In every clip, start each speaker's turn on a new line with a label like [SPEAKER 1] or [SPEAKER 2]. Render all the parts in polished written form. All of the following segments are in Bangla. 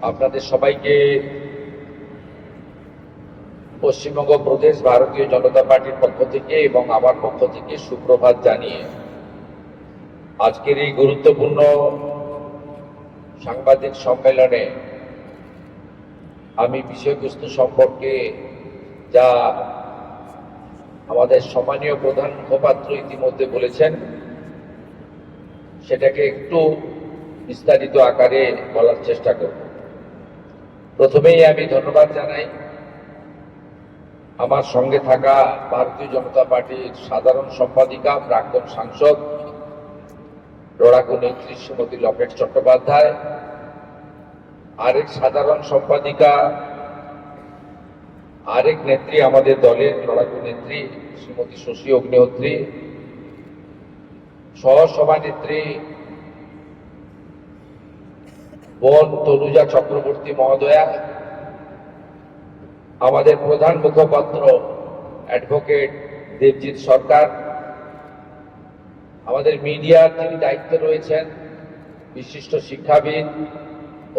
[SPEAKER 1] আপনাদের সবাইকে পশ্চিমবঙ্গ প্রদেশ ভারতীয় জনতা পার্টির পক্ষ থেকে এবং আমার পক্ষ থেকে সুপ্রভাত জানিয়ে আজকের এই গুরুত্বপূর্ণ সাংবাদিক সম্মেলনে আমি বিষয়বস্তু সম্পর্কে যা আমাদের সম্মানীয় প্রধান মুখপাত্র ইতিমধ্যে বলেছেন সেটাকে একটু বিস্তারিত আকারে বলার চেষ্টা করব। প্রথমেই আমি ধন্যবাদ জানাই আমার সঙ্গে থাকা ভারতীয় জনতা পার্টির সাধারণ সম্পাদিকা প্রাক্তন সাংসদ লড়াকু নেত্রী শ্রীমতী লকেট চট্টোপাধ্যায়, আরেক সাধারণ সম্পাদিকা আরেক নেত্রী আমাদের দলের লড়াকু নেত্রী শ্রীমতী শশী অগ্নিহোত্রী, সহসভানেত্রী বোন তনুজা চক্রবর্তী মহোদয়া, আমাদের প্রধান মুখপাত্র অ্যাডভোকেট দেবজিৎ সরকার, আমাদের মিডিয়ার যিনি দায়িত্বে রয়েছেন বিশিষ্ট শিক্ষাবিদ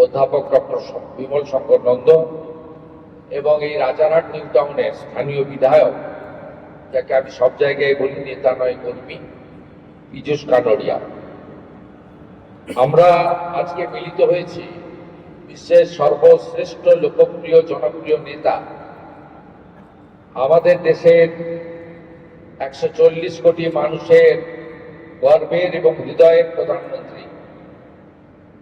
[SPEAKER 1] অধ্যাপক ডক্টর বিমল শঙ্কর নন্দ এবং এই রাজারহাট নিউ টাউনের স্থানীয় বিধায়ক, যাকে আমি সব জায়গায় বলি নেতা নয় কর্মী, পীযূষ কানড়িয়া। আমরা আজকে মিলিত হয়েছি বিশ্বের সর্বশ্রেষ্ঠ লোকপ্রিয় জনপ্রিয় নেতা, আমাদের দেশের 140 কোটি মানুষের গর্বের এবং হৃদয়ের প্রধানমন্ত্রী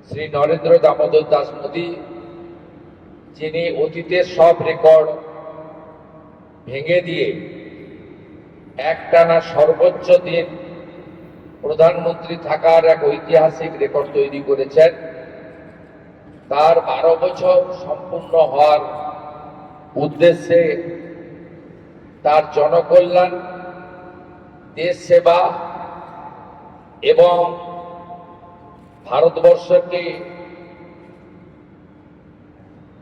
[SPEAKER 1] শ্রী নরেন্দ্র দামোদর দাস মোদী, যিনি অতীতের সব রেকর্ড ভেঙে দিয়ে একটানা সর্বোচ্চ দিন প্রধানমন্ত্রী থাকার এক ঐতিহাসিক রেকর্ড তৈরি করেছেন। তার 12 বছর সম্পূর্ণ হওয়ার উদ্দেশ্যে তার জনকল্যাণ, দেশ সেবা এবং ভারতবর্ষকে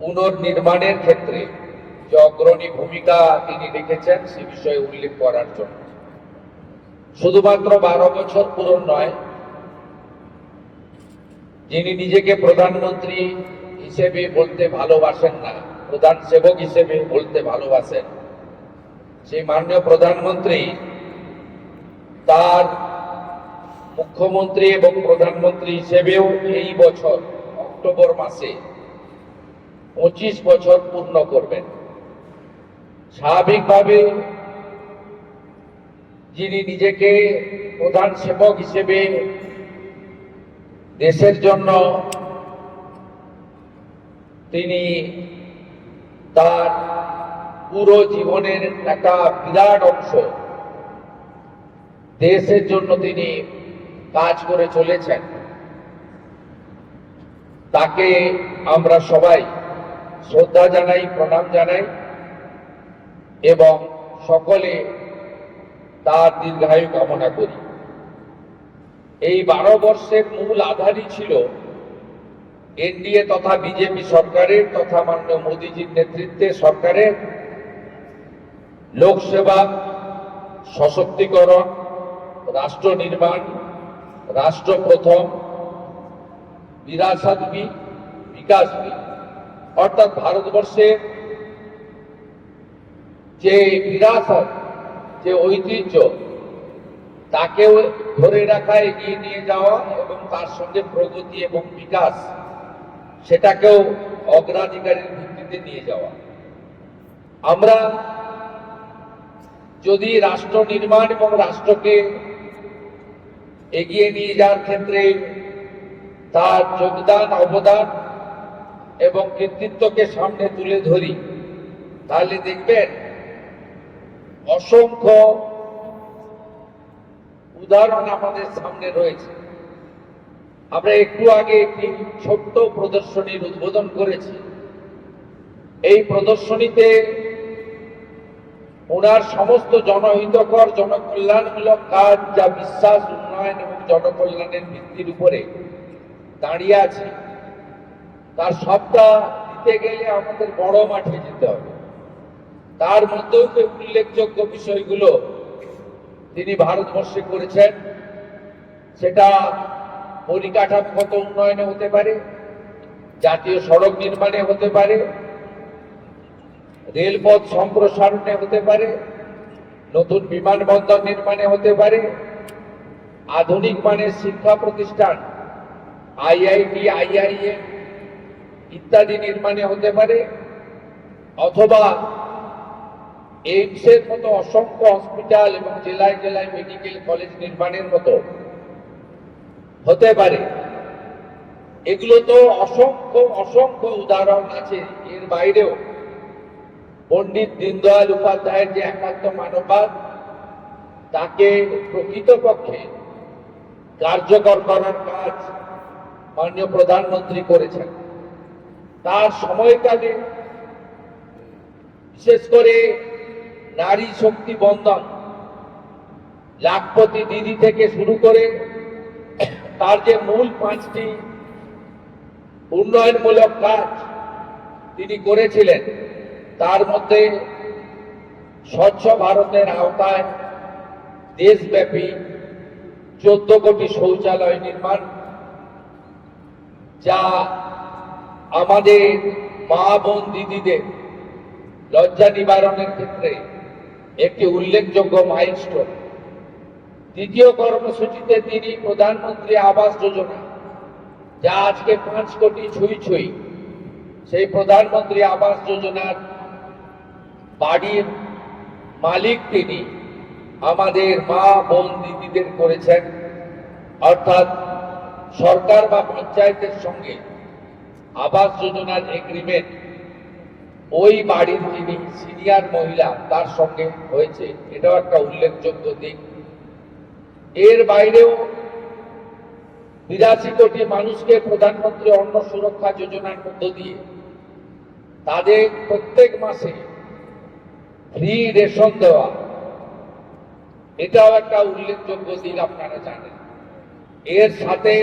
[SPEAKER 1] পুনর্নির্মাণের ক্ষেত্রে যে অগ্রণী ভূমিকা তিনি রেখেছেন সে বিষয়ে উল্লেখ করার জন্য শুধুমাত্র 12 বছর পূরণ নয়, যিনি নিজেকে প্রধানমন্ত্রী হিসেবে বলতে ভালোবাসেন না, প্রধান সেবক হিসেবে বলতে ভালোবাসেন, সেই মাননীয় প্রধানমন্ত্রী তার মুখ্যমন্ত্রী এবং প্রধানমন্ত্রী হিসেবেও এই বছর অক্টোবর মাসে 25 বছর পূর্ণ করবেন। স্বাভাবিকভাবে যিনি নিজেকে প্রধান সেবক হিসেবে দেশের জন্য তিনি তার পুরো জীবনের একটা বিরাট অংশ দেশের জন্য তিনি কাজ করে চলেছেন, তাকে আমরা সবাই শ্রদ্ধা জানাই, প্রণাম জানাই এবং সকলে তার দীর্ঘায়ু কামনা করি। এই 12 বর্ষের মূল আধারই ছিল এনডিএ তথা বিজেপি সরকারের তথা মাননীয় মোদীজির নেতৃত্বে সরকারের লোকসেবা, সশক্তিকরণ, রাষ্ট্র নির্মাণ, রাষ্ট্র প্রথম, বিরাসত ভি বিকাশ ভি, অর্থাৎ ভারতবর্ষের যে বিরাসত, যে ঐতিহ্য তাকেও ধরে রাখা, এগিয়ে নিয়ে যাওয়া এবং তার সঙ্গে প্রগতি এবং বিকাশ সেটাকেও অগ্রাধিকারের ভিত্তিতে নিয়ে যাওয়া। আমরা যদি রাষ্ট্র নির্মাণ এবং রাষ্ট্রকে এগিয়ে নিয়ে যাওয়ার ক্ষেত্রে তার যোগদান, অবদান এবং কৃতিত্বকে সামনে তুলে ধরি, তাহলে দেখবেন অসংখ্য উদাহরণ আমাদের সামনে রয়েছে। আমরা একটু আগে একটি ছোট্ট প্রদর্শনীর উদ্বোধন করেছি। এই প্রদর্শনীতে ওনার সমস্ত জনহিতকর, জনকল্যাণমূলক কাজ, যা বিশ্বাস, উন্নয়ন এবং জনকল্যাণের ভিত্তির উপরে দাঁড়িয়ে আছে, তার সবটা দিতে গেলে আমাদের বড় মাঠে যেতে হবে। তার মধ্যেও উল্লেখযোগ্য বিষয়গুলো তিনি ভারতবর্ষে করেছেন, সেটা পরিকাঠামোগত উন্নয়নে হতে পারে, জাতীয় সড়ক নির্মাণে হতে পারে, রেলপথ সম্প্রসারণে হতে পারে, নতুন বিমানবন্দর নির্মাণে হতে পারে, আধুনিক মানের শিক্ষা প্রতিষ্ঠান আইআইটি, আইআইএম ইত্যাদি নির্মাণে হতে পারে, অথবা এইমসের মতো অসংখ্য হসপিটাল এবং জেলায় জেলায় মেডিকেল কলেজ নির্মাণের মতো হতে পারে। এগুলো তো অসংখ্য অসংখ্য উদাহরণ আছে। এর বাইরেও পণ্ডিত দীনদয়াল উপাধ্যায়ের যে একাত্ম মানববাদ, তাকে প্রকৃতপক্ষে কার্যকর করার কাজ মাননীয় প্রধানমন্ত্রী করেছেন। তার সময়কালে বিশেষ করে নারী শক্তি বন্ধন, লাখপতি দিদি থেকে শুরু করে তার যে মূল 5টি উন্নয়নমূলক কাজ তিনি করেছিলেন, তার মধ্যে স্বচ্ছ ভারতের আওতায় দেশব্যাপী 14 কোটি শৌচালয় নির্মাণ, যা আমাদের মা বোন দিদিদের লজ্জা নিবারণের ক্ষেত্রে একটি উল্লেখযোগ্য মাইলস্টোন। দ্বিতীয় কর্মসূচিতে তিনি প্রধানমন্ত্রী আবাস যোজনা, যা আজকে 5 কোটি ছুঁই ছুঁই, সেই প্রধানমন্ত্রী আবাস যোজনার বাড়ির মালিক তিনি আমাদের মা বোন দিদিদের করেছেন। অর্থাৎ সরকার বা পঞ্চায়েতের সঙ্গে আবাস যোজনার এগ্রিমেন্ট ওই বাড়ির যিনি সিনিয়র মহিলা তার সঙ্গে হয়েছে, এটাও একটা উল্লেখযোগ্য দিক। এর বাইরেও 82 কোটি মানুষকে প্রধানমন্ত্রী অন্ন সুরক্ষা যোজনার মধ্য দিয়ে তাদের প্রত্যেক মাসে ফ্রি রেশন দেওয়া, এটাও একটা উল্লেখযোগ্য দিক, আপনারা জানেন। এর সাথে